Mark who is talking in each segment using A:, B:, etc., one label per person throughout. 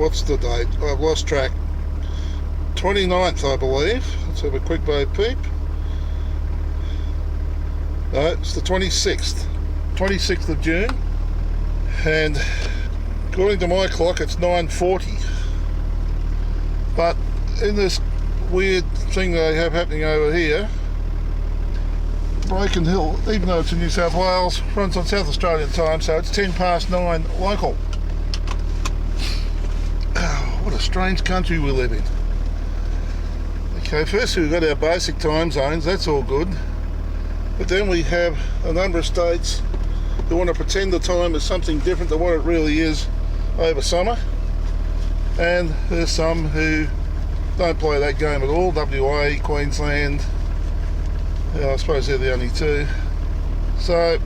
A: what's the date? I've lost track. 29th, I believe. Let's have a quick peep. No, it's the 26th of June, and according to my clock it's 9:40. But in this weird thing that I have happening over here, Broken Hill, even though it's in New South Wales, runs on South Australian time, so it's 9:10 local. Oh, what a strange country we live in. Okay, first we've got our basic time zones, that's all good. But then we have a number of states who want to pretend the time is something different than what it really is over summer. And there's some who don't play that game at all. WA, Queensland, I suppose they're the only two. So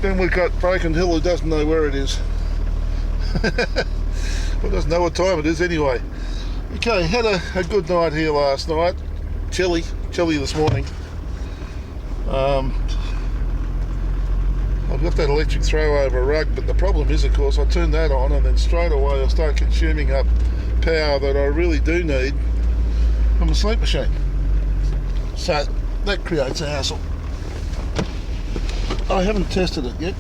A: then we've got Broken Hill who doesn't know where it is. Well, doesn't know what time it is anyway. Okay, had a good night here last night. Chilly this morning. I've got that electric throw over rug, but the problem is, of course, I turn that on and then straight away I start consuming up power that I really do need from a sleep machine. So that creates a hassle. I haven't tested it yet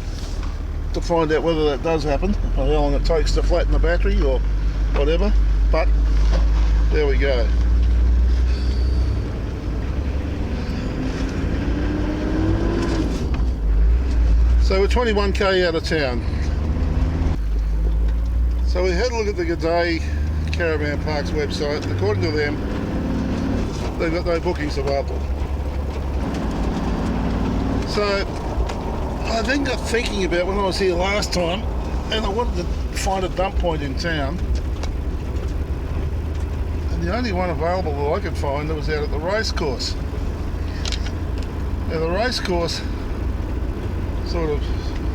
A: to find out whether that does happen, or how long it takes to flatten the battery or whatever, but there we go. So we're 21k out of town. So we had a look at the G'day Caravan Parks website, and according to them, they've got no bookings available. So I then got thinking about when I was here last time, and I wanted to find a dump point in town. And the only one available that I could find that was out at the racecourse. Now the racecourse sort of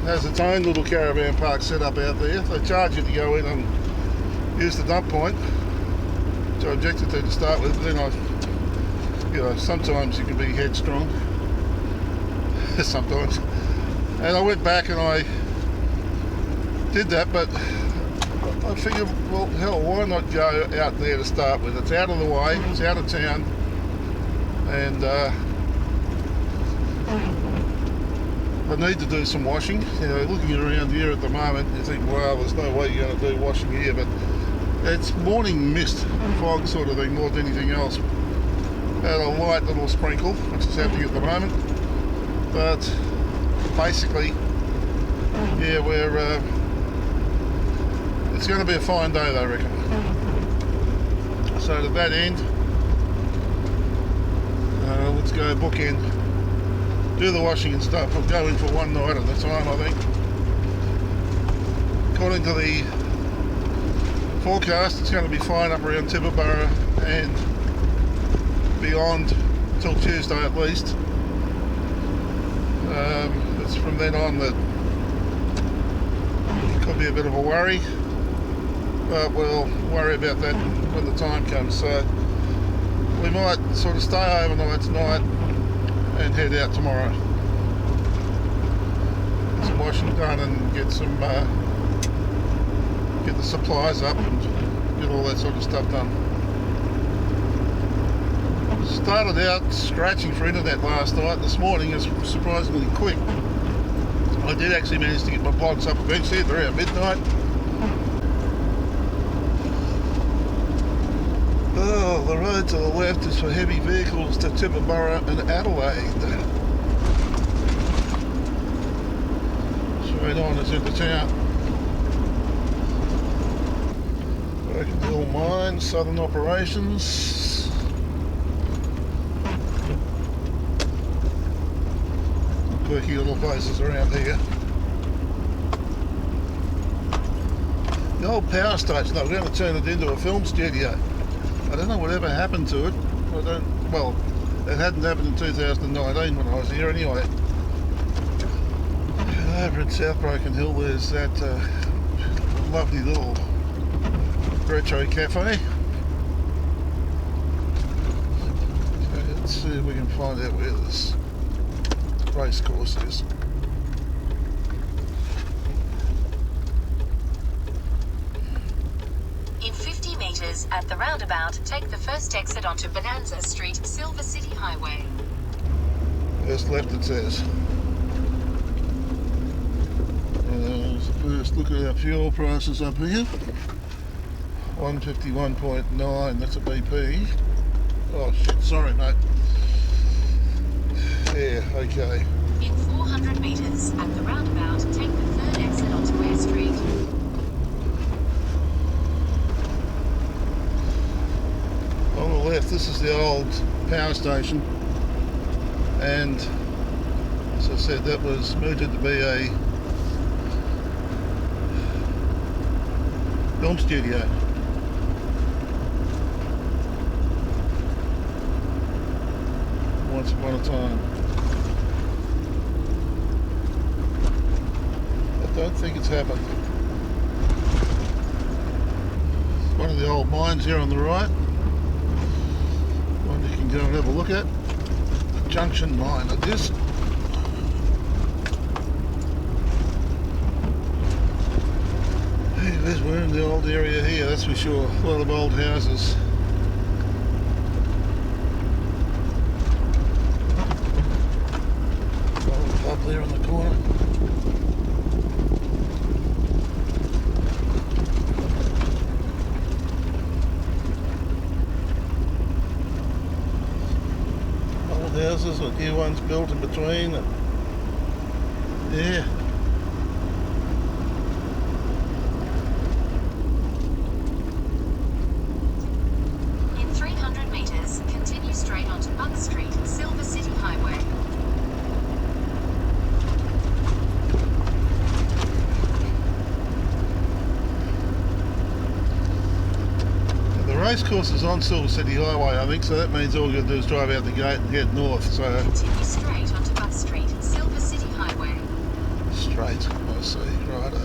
A: has its own little caravan park set up out there. They charge you to go in and use the dump point, which I objected to start with. Then sometimes you can be headstrong. Sometimes. And I went back and I did that, but I figured, well, hell, why not go out there to start with? It's out of the way, it's out of town, and I need to do some washing. You know, looking around here at the moment, you think, well, there's no way you're going to do washing here, but it's morning mist, fog sort of thing, more than anything else. Had a light little sprinkle, which is happening at the moment, but basically, yeah, it's going to be a fine day, I reckon. So to that end, let's go book in. Do the washing and stuff. I'll go in for one night at a time, I think. According to the forecast, it's going to be fine up around Tibooburra and beyond till Tuesday at least. It's from then on that it could be a bit of a worry, but we'll worry about that when the time comes. So we might sort of stay overnight tonight and head out tomorrow. Get some washing done and get the supplies up and get all that sort of stuff done. Started out scratching for internet last night. This morning is surprisingly quick. I did actually manage to get my blogs up eventually at around midnight. Oh, the road to the left is for heavy vehicles to Tibooburra and Adelaide. Straight on is into town. Broken Hill Mine, Southern Operations. Quirky little places around here. The old power station, they were going to turn it into a film studio. I don't know whatever happened to it. Well, it hadn't happened in 2019 when I was here anyway. Over in South Broken Hill there's that lovely little retro cafe. Okay, let's see if we can find out where this race course is.
B: In 50 meters, at the roundabout, take the first exit onto Bonanza Street, Silver City Highway.
A: First left it says. First look at our fuel prices up here. 151.9, that's a BP. Oh shit, sorry mate. Yeah, okay.
B: In 400 meters, at the roundabout, take the third exit onto Air Street.
A: On the left, this is the old power station, and as I said, that was moved to be a film studio. Once upon a time. I don't think it's happened. One of the old mines here on the right. One you can go and have a look at. The Junction Mine it is. We're in the old area here, that's for sure. A lot of old houses. Old pub there on the corner. Old houses with new ones built in between. And yeah. Racecourse is on Silver City Highway, I think, so that means all you've got to do is drive out the gate and head north. So
B: continue straight onto Buck Street, Silver City Highway.
A: Straight, I see, righto.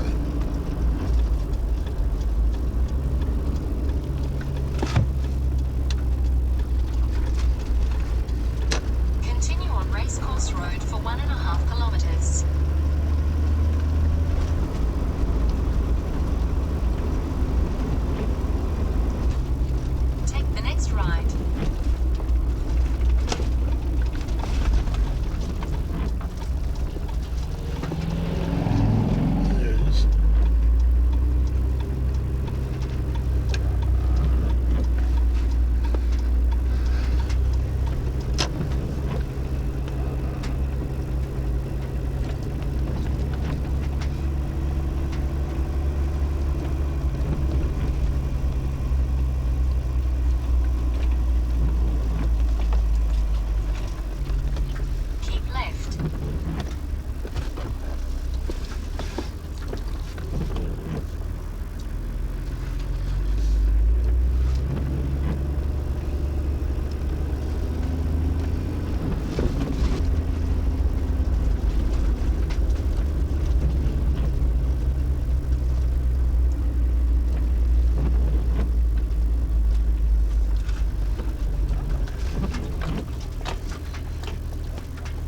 B: Continue on Racecourse Road for 1.5 kilometers. Right.
A: There it is.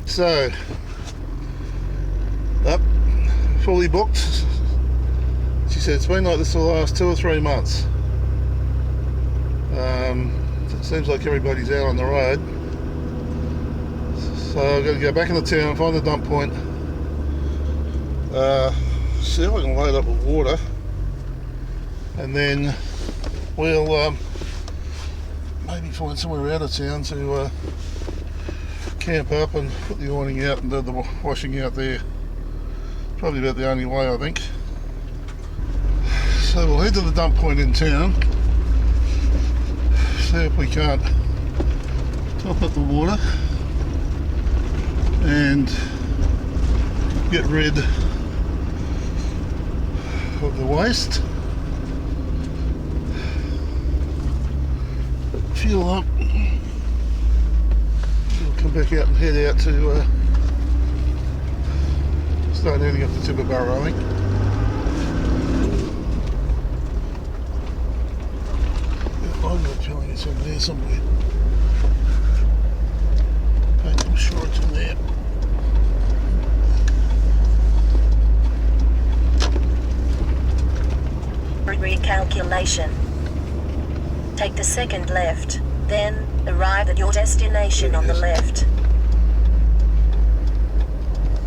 A: So, up, fully booked. She said it's been like this for the last 2 or 3 months. It seems like everybody's out on the road. So I've got to go back into town, find the dump point, see if I can load up with water, and then we'll maybe find somewhere out of town to camp up and put the awning out and do the washing out there. Probably about the only way, I think. So we'll head to the dump point in town, see if we can't top up the water and get rid of the waste. Fuel up. Come back out and head out to start heading up to Tibooburra, I think. Yeah, I've got a feeling it's in there somewhere. I'm sure it's in there.
B: Recalculation. Take the second left, then arrive at your destination on the left.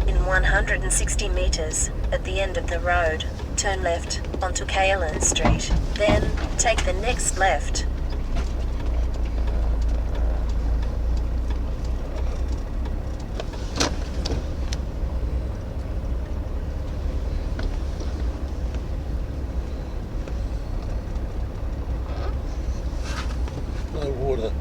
B: In 160 meters, at the end of the road, turn left onto Kaelin Street, then take the next left.
A: No water.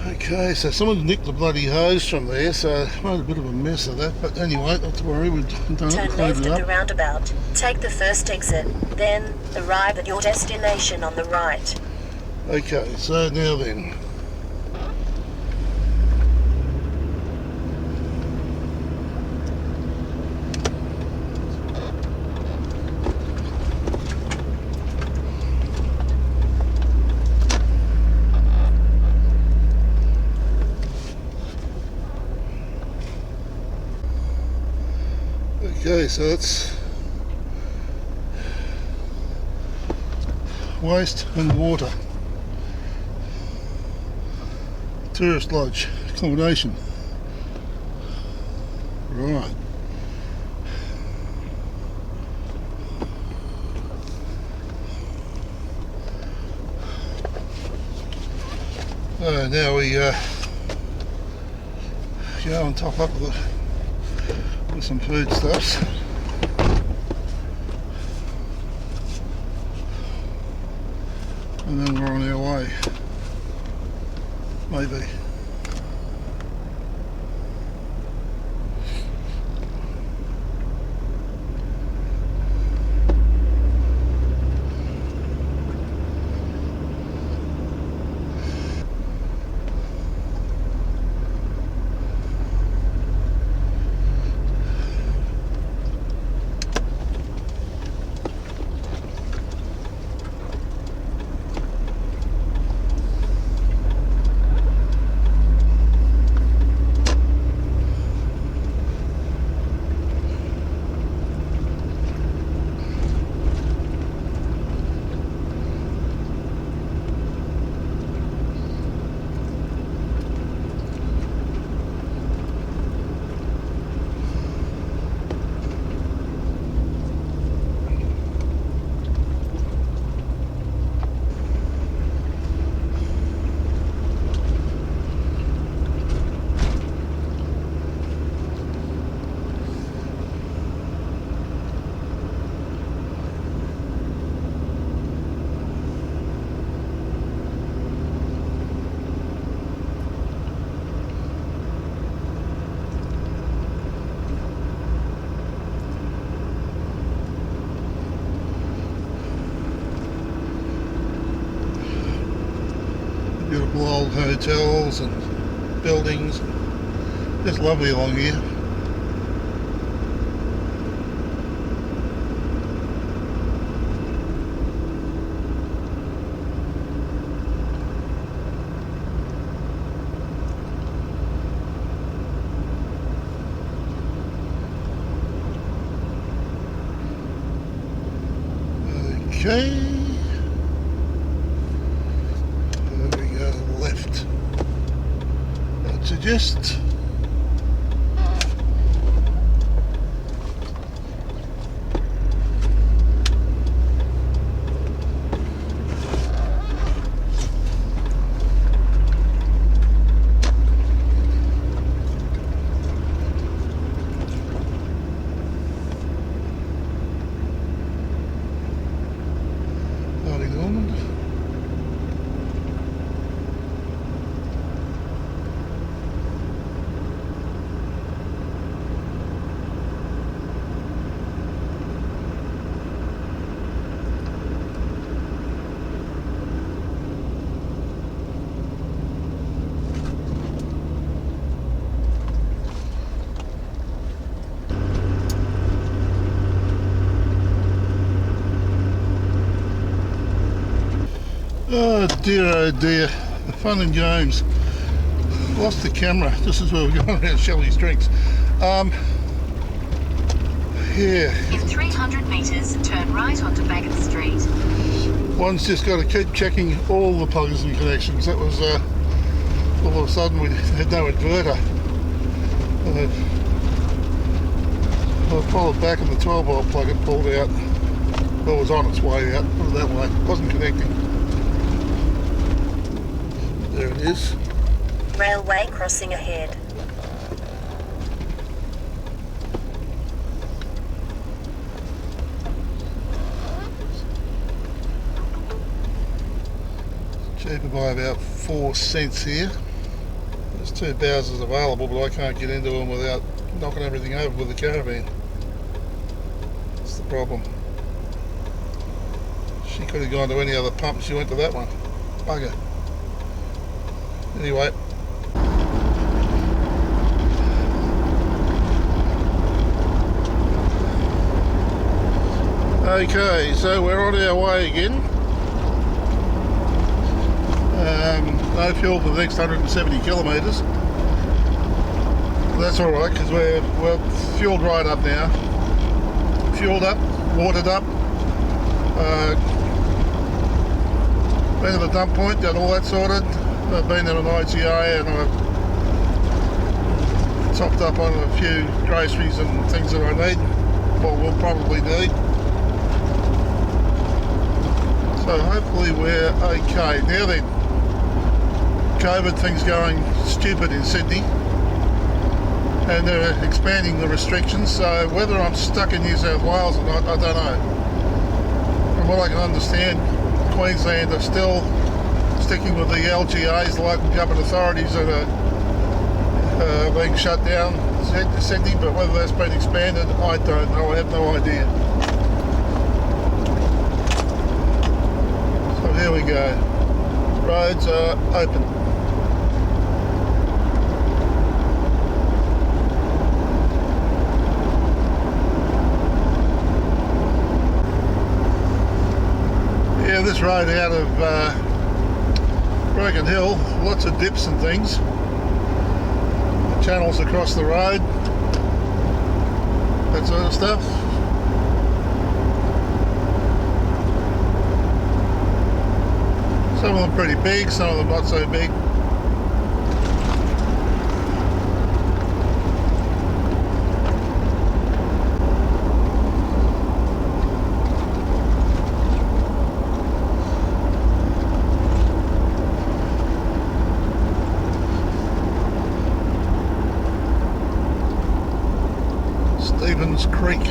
A: Okay, so someone's nicked the bloody hose from there, so made a bit of a mess of that. But anyway, not to worry, we've done
B: Turn
A: it,
B: left
A: cleaned it
B: at the
A: up.
B: roundabout. Take the first exit, then arrive at your destination on the right.
A: Okay, so now then. Okay, so it's waste and water. Tourist lodge, accommodation. Right. So now we go and top up with some foodstuffs. And then we're on our way. Maybe. Beautiful old hotels and buildings. Just lovely along here. Okay. There we go, left. I'd suggest. Oh dear, the fun and games. Lost the camera. This is where we're going around Shelley's drinks. Yeah.
C: In 300 metres, turn right onto Bagot Street.
A: One's just got to keep checking all the plugs and connections. That was all of a sudden we had no inverter. I followed back and the 12 volt plug had pulled out. Well, it was on its way out, put it that way. It wasn't connecting. There it is.
B: Railway crossing ahead.
A: Cheaper by about 4 cents here. There's 2 Bowsers available, but I can't get into them without knocking everything over with the caravan. That's the problem. She could have gone to any other pump, she went to that one. Bugger. Anyway. Okay, so we're on our way again. No fuel for the next 170 kilometres. That's alright, because we're fueled right up now. Fueled up, watered up. Been to the dump point, got all that sorted. I've been to an IGA and I've topped up on a few groceries and things that I need. Well, we'll probably need. So hopefully we're okay. Now then, COVID thing's going stupid in Sydney and they're expanding the restrictions, so whether I'm stuck in New South Wales or not, I don't know. From what I can understand, Queensland are still sticking with the LGAs, the local government authorities that are being shut down in Sydney, but whether that's been expanded, I don't know, I have no idea. So here we go. Roads are open. Yeah, this road out of Broken Hill, lots of dips and things. Channels across the road, that sort of stuff. Some of them pretty big, some of them not so big. Creek.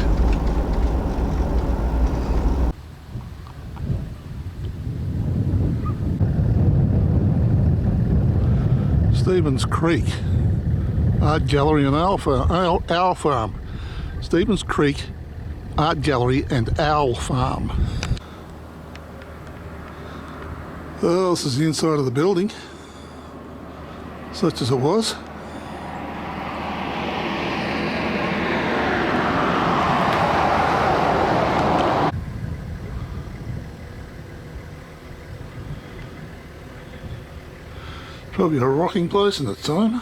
A: Stevens Creek Art Gallery and Owl Farm. Stevens Creek Art Gallery and Owl Farm. Well, this is the inside of the building, such as it was. Probably a rocking place at the time.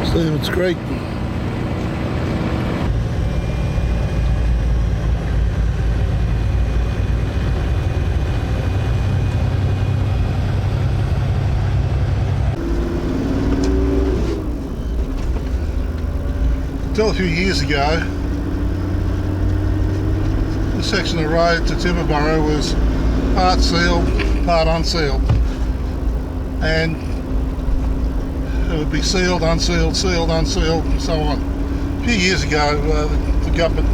A: Stevens Creek. Until a few years ago, the section of road to Timberborough was part sealed, part unsealed, and it would be sealed, unsealed, sealed, unsealed, and so on. A few years ago, the government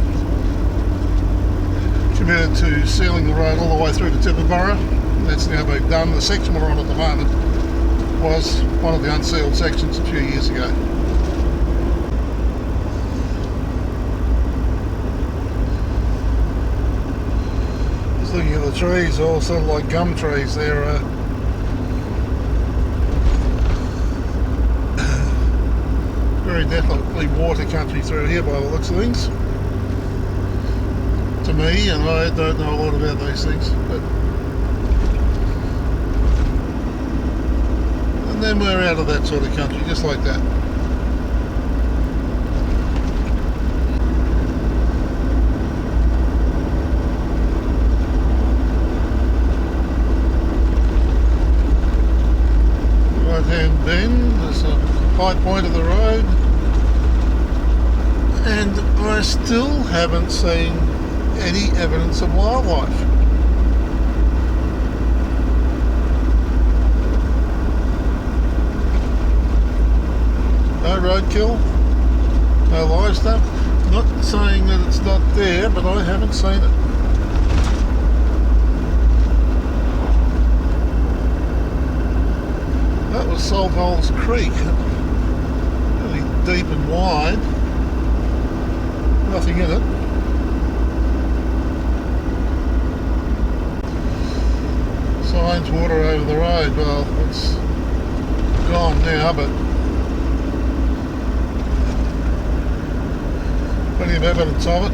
A: committed to sealing the road all the way through to Timberborough. That's now been done. The section we're on at the moment was one of the unsealed sections a few years ago. Looking at the trees, all sort of like gum trees. They're very definitely water country through here by the looks of things. To me, and I don't know a lot about these things. But and then we're out of that sort of country, just like that. Right-hand bend, there's a high point of the road, and I still haven't seen any evidence of wildlife. No roadkill, no livestock. Not saying that it's not there, but I haven't seen it. That was Saltholes Creek, really deep and wide, nothing in it. Signs water over the road, well it's gone now, but plenty of evidence of it.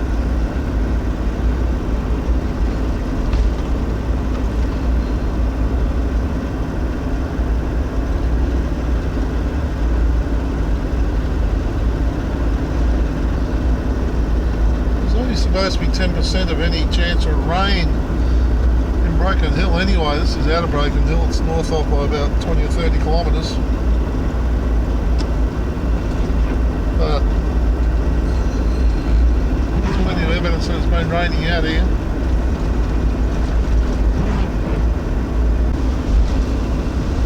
A: Supposed to be 10% of any chance of rain in Broken Hill anyway. This is out of Broken Hill, it's north of by about 20 or 30 kilometres. But there's plenty of evidence that it's been raining out here.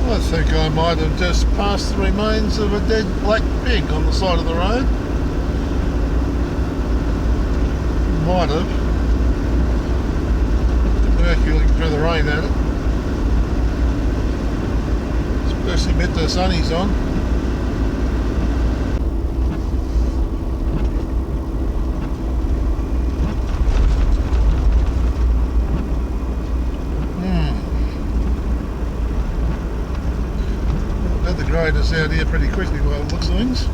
A: I think I might have just passed the remains of a dead black pig on the side of the road. Might have. Actually looking through the rain at it. Especially with the sunnies on. Had the graders out here pretty quickly by the looks of things.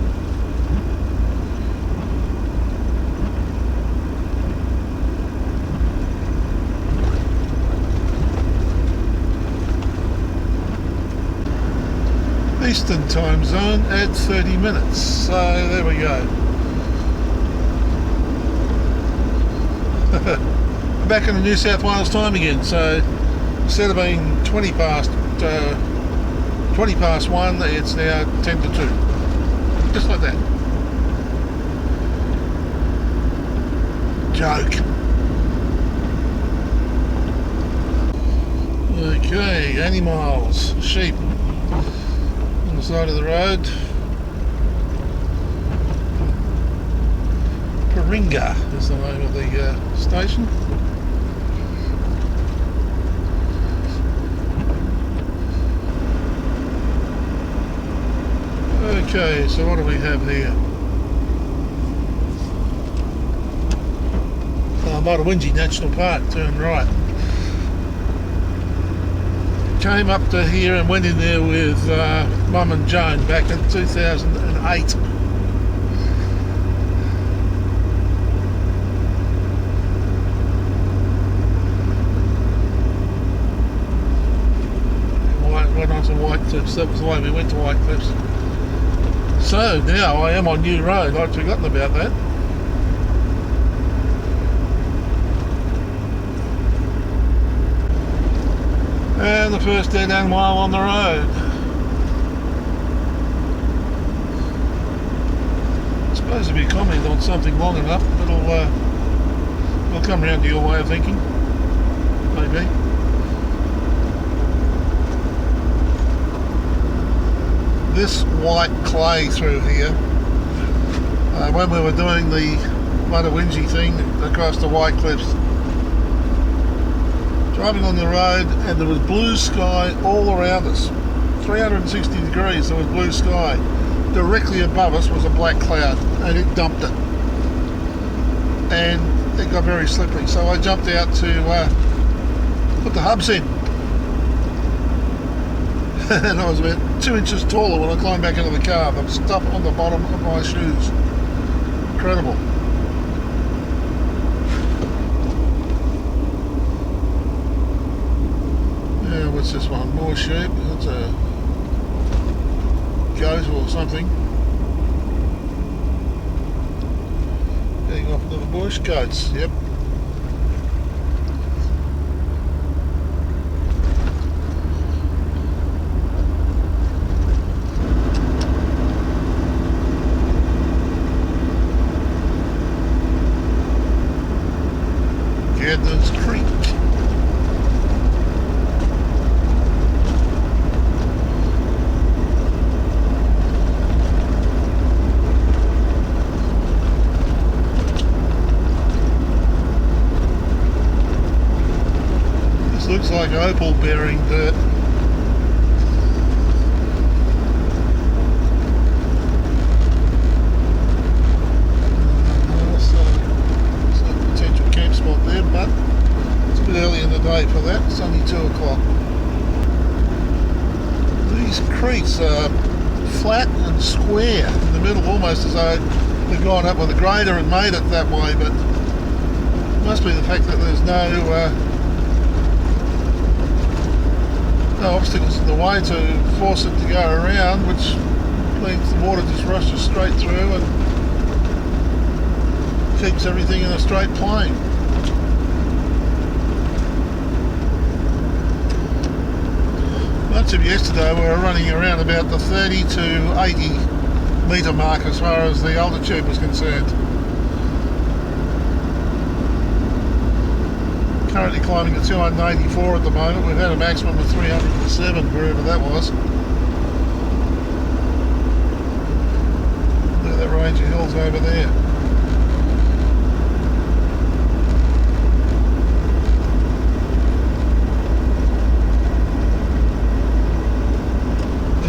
A: Eastern time zone at 30 minutes, so there we go. We're back in the New South Wales time again, so instead of being 20 past 1, it's now 10 to 2, just like that. Joke. Okay, animals, sheep. On the side of the road. Paringa is the name of the station. Okay, so what do we have here? Mildura National Park, turn right. Came up to here and went in there with Mum and Joan back in 2008. Went on to White Cliffs, that was the way we went to White Cliffs. So now I am on New Road, I'd forgotten about that. And the first dead animal on the road. It's supposed to be a comment on something long enough, it'll come round to your way of thinking, maybe. This white clay through here, when we were doing the Mildura thing across the White Cliffs, driving on the road, and there was blue sky all around us, 360 degrees, there was blue sky. Directly above us was a black cloud, and it dumped it, and it got very slippery, so I jumped out to put the hubs in. And I was about 2 inches taller when I climbed back into the car. The stuff on the bottom of my shoes. Incredible. Yeah, what's this one? More sheep. That's a goat or something. Heading off into the bush. Goats, yep. Gadden's Creek. This looks like opal bearing dirt. But it's a bit early in the day for that. It's only 2 o'clock. These creeks are flat and square in the middle, almost as though they've gone up with a grader and made it that way, but it must be the fact that there's no obstacles in the way to force it to go around, which means the water just rushes straight through and keeps everything in a straight plane. Much of yesterday we were running around about the 30 to 80 metre mark as far as the altitude was concerned. Currently climbing to 284 at the moment. We've had a maximum of 307 wherever that was. Look at that range of hills over there.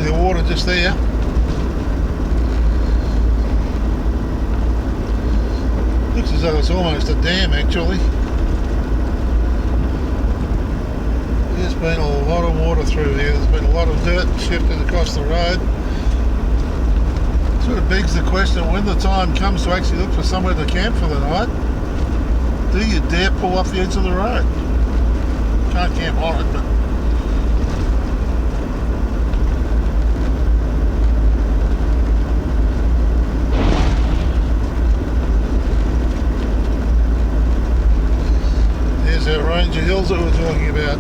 A: The water just there. Looks as though it's almost a dam actually. There's been a lot of water through here. There's been a lot of dirt shifted across the road. Sort of begs the question, when the time comes to actually look for somewhere to camp for the night, do you dare pull off the edge of the road? Can't camp on it, but that range of hills that we're talking about.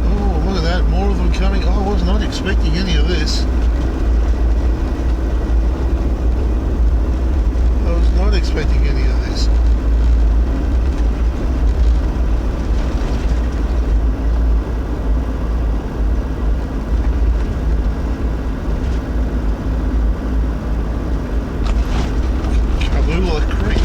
A: Oh, look at that, more of them coming. Oh, I was not expecting any of this. Not expecting any of this. Kalula Creek.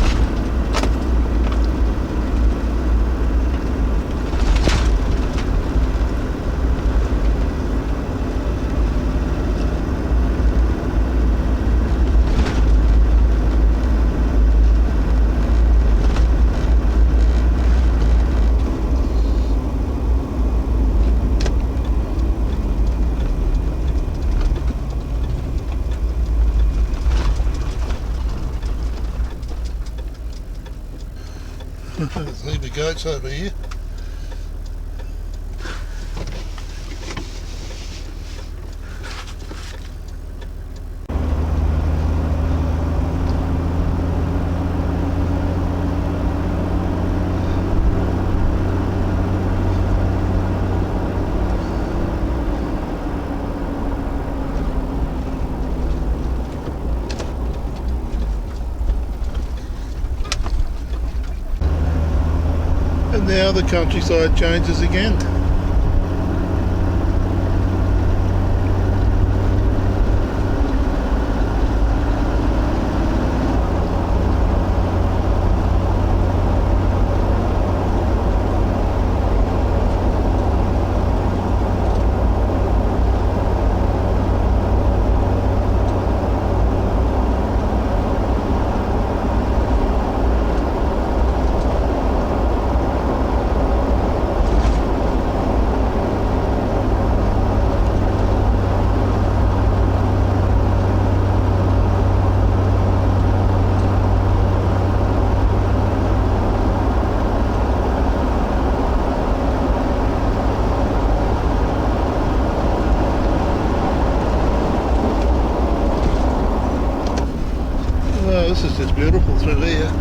A: There's a heap of goats over here. And now the countryside changes again. This is just beautiful through here.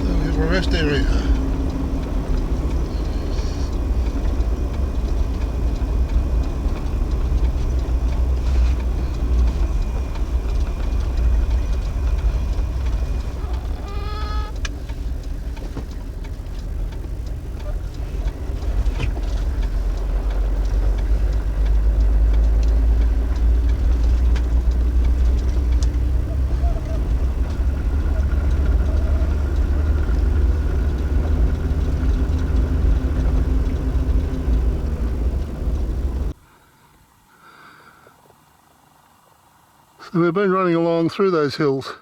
A: Then we have a rest area. So we've been running along through those hills,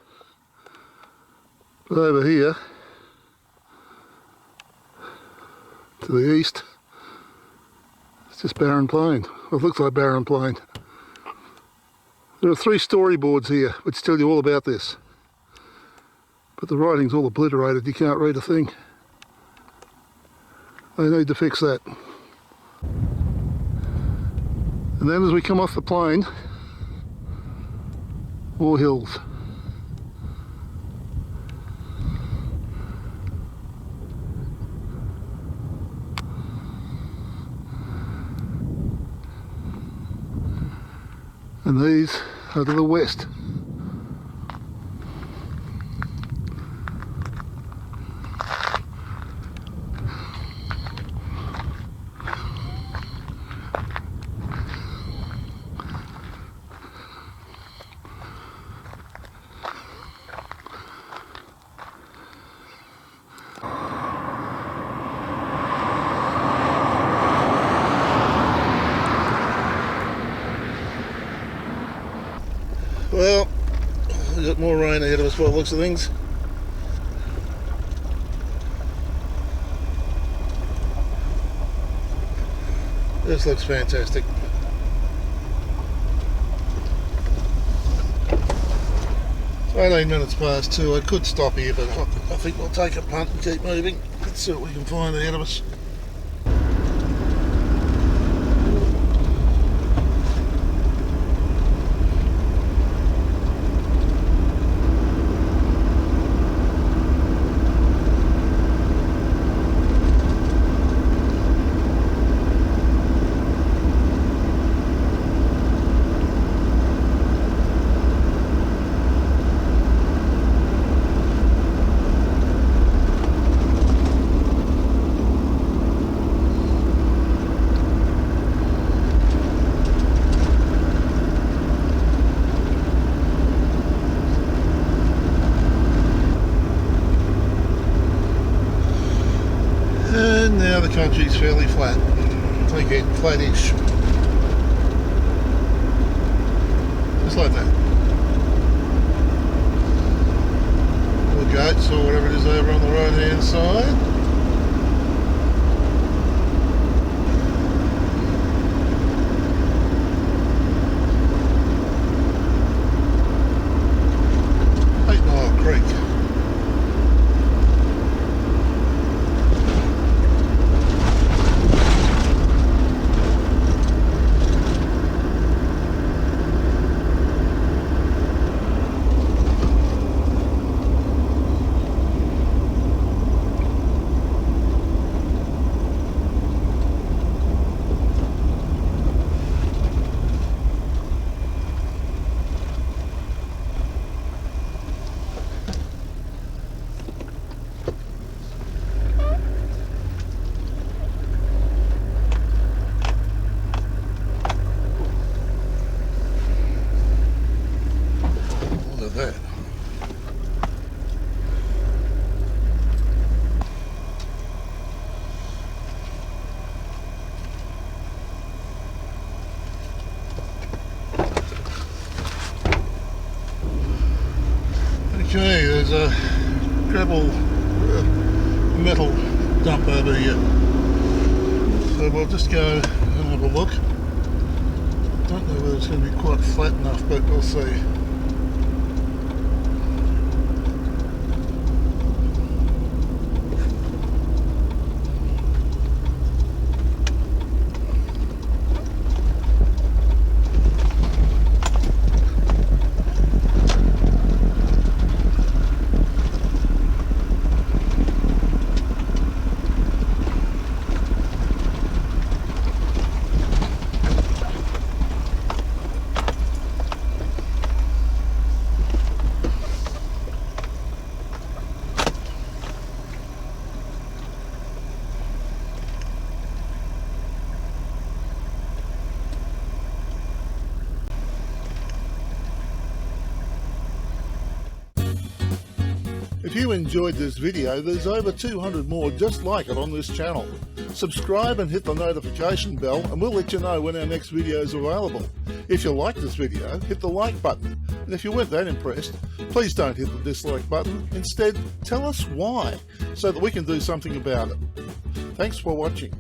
A: but over here to the east it's just barren plain. Well, it looks like barren plain. There are 3 storyboards here which tell you all about this, but the writing's all obliterated, you can't read a thing. They need to fix that. And then as we come off the plain, more hills. And these are to the west. Well, we've got more rain ahead of us by the looks of things. This looks fantastic. It's 18 minutes past 2. I could stop here, but I think we'll take a punt and keep moving. Let's see what we can find ahead of us. And now the country's fairly flat. Again, flattish. Just like that. All the goats or whatever it is over on the right hand side. That. Okay, there's a gravel metal dump over here, so we'll just go and have a look. don't know whether it's going to be quite flat enough, but we'll see. If you enjoyed this video, there's over 200 more just like it on this channel. Subscribe and hit the notification bell and we'll let you know when our next video is available. If you liked this video, hit the like button. And if you weren't that impressed, please don't hit the dislike button. Instead, tell us why, so that we can do something about it. Thanks for watching.